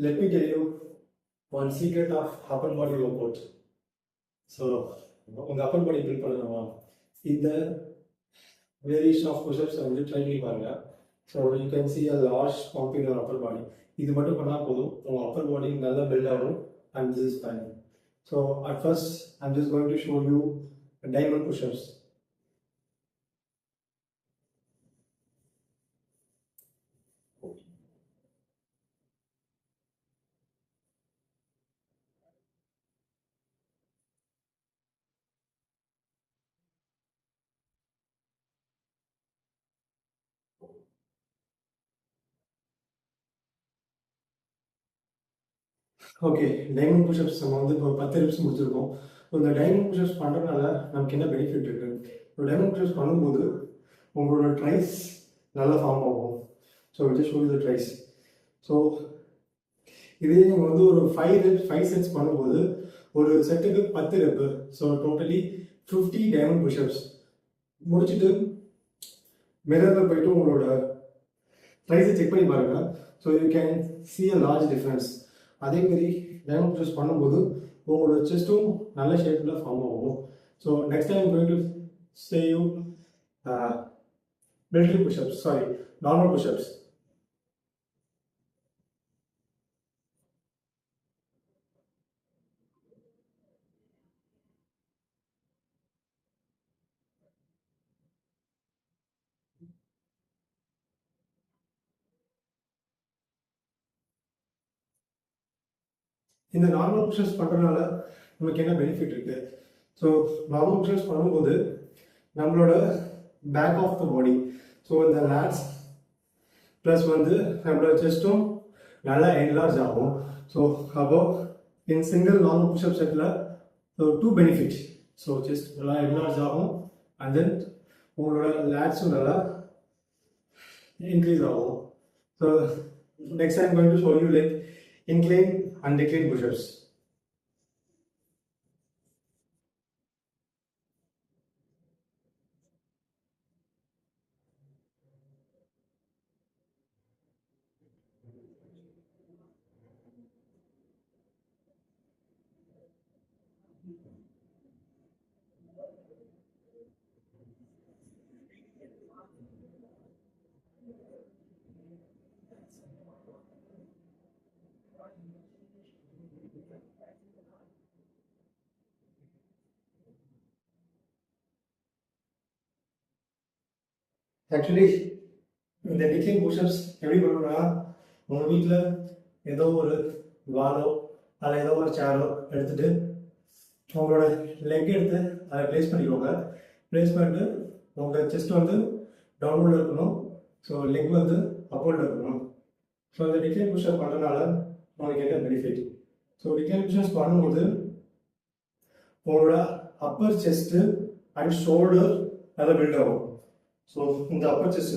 let me tell you one secret of upper body workout. So, உங்கள் upper body build பண்ணணுமா இந்த variation of push-ups வந்து try பண்ணி பாருங்க. So you can see a large pump in your upper body. இது மட்டும் பண்ணால் போதும் உங்கள் upper body நல்லா build ஆகும் and this is fine. So at first I'm just going to show you diamond push-ups. Okay, diamond push-ups நம்ம வந்து இப்போ 10 ரெப்ஸ் முடிச்சிருக்கோம். ஸோ இந்த டைமண்ட் புஷ்அப்ஸ் பண்ணுறதுனால நமக்கு என்ன பெனிஃபிட் இருக்குது? ஸோ டைமண்ட் புஷ்அப்ஸ் பண்ணும்போது உங்களோட ட்ரைஸ் நல்லா ஃபார்ம் ஆகும். So just show the tries. So இதே நீங்கள் வந்து ஒரு 5 செட்ஸ் பண்ணும்போது ஒரு செட்டுக்கு 10 rep. So totally 50 diamond push-ups முடிச்சுட்டு மிரரில் போயிட்டு உங்களோட ட்ரைஸை செக் பண்ணி பாருங்கள். So you can see a large difference. அதேமாரி டைமண்ட் புஷ்அப்ஸ் பண்ணும்போது உங்களோட செஸ்ட்டும் நல்ல ஷேப்பில் ஃபார்ம் ஆகும். So next time going to say you military push-ups, sorry normal push-ups. இந்த நார்மல் புஷ்அப்ஸ் பண்ணுறதுனால நமக்கு என்ன பெனிஃபிட் இருக்குது? ஸோ நார்மல் புஷ்அப்ஸ் பண்ணும்போது நம்மளோட back of the body, so இந்த லேட்ஸ் ப்ளஸ் வந்து நம்மளோட செஸ்ட்டும் நல்லா என்லார்ஜ் ஆகும். ஸோ அப்போ இன் சிங்கிள் நார்மல் புஷ்அப் செட்டில் ஸோ 2 பெனிஃபிட். ஸோ செஸ்ட் நல்லா என்லார்ஜ் ஆகும் அண்ட் தென் உங்களோட லேட்ஸும் நல்லா இன்க்ரீஸ் ஆகும். So next I'm going to show you like incline and decline push-ups. Actually இந்த டிக்ளைன் புஷ்அப்ஸ் எப்படி பண்ணணும்னா, உங்கள் வீட்டில் ஏதோ ஒரு வாலோ அதில் ஏதோ ஒரு சேரோ எடுத்துகிட்டு உங்களோட லெக் எடுத்து அதை ப்ளேஸ் பண்ணிக்கோங்க. ப்ளேஸ் பண்ணிட்டு உங்கள் செஸ்ட் வந்து டவுன்வோர்டில் இருக்கணும், ஸோ லெக் வந்து அப்வோர்டில் இருக்கணும். ஸோ இந்த டிக்ளைன் புஷ்அப் பண்ணுறதுனால உங்களுக்கு என்ன பெனிஃபிட்? ஸோ டிக்ளைன் புஷ்அப்ஸ் பண்ணும்போது உங்களோட அப்பர் செஸ்ட்டு அண்ட் ஷோல்டர் நல்லா பில்ட் ஆகும். So in the upper chest,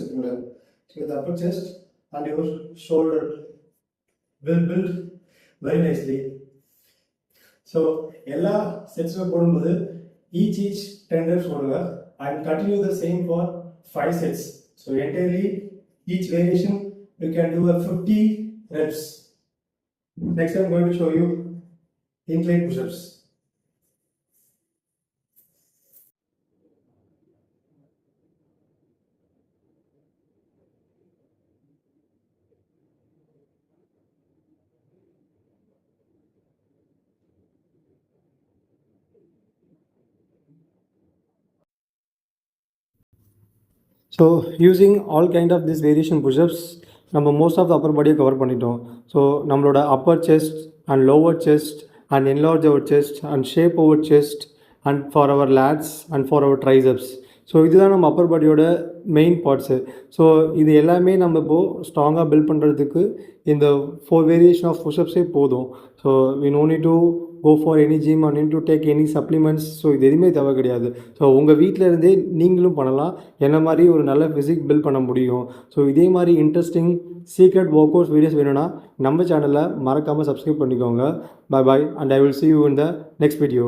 so the upper chest and your shoulder will build very nicely. So எல்லா செட்ஸும் போடும்போது each 10 reps போடுங்க and continue the same for 5 sets. So entirely each variation you can do a 50 reps. Next I'm going to show you incline push-ups. So using all kind of this variation pushups நம்ம most of the upper பாடியை cover பண்ணிட்டோம். So நம்மளோட upper chest and lower chest and enlarge our chest and shape over chest and for our lats and for our triceps. So இதுதான் நம்ம அப்பர் பாடியோட main parts. So இது எல்லாமே நம்ம இப்போது ஸ்ட்ராங்காக பில்ட் பண்ணுறதுக்கு இந்த 4 வேரியேஷன் ஆஃப் புஷ்அப்ஸே போதும். So we no need to go for any gym or need to take any supplements. So இது எதுவுமே தேவை கிடையாது. ஸோ உங்கள் வீட்டில் இருந்தே நீங்களும் பண்ணலாம், என்ன மாதிரி ஒரு நல்ல ஃபிசிக் பில்ட் பண்ண முடியும். ஸோ இதே மாதிரி interesting secret work outs videos வேணும்னா நம்ம சேனலை மறக்காமல் சப்ஸ்கிரைப் பண்ணிக்கோங்க. Bye bye and I will see you in the next video.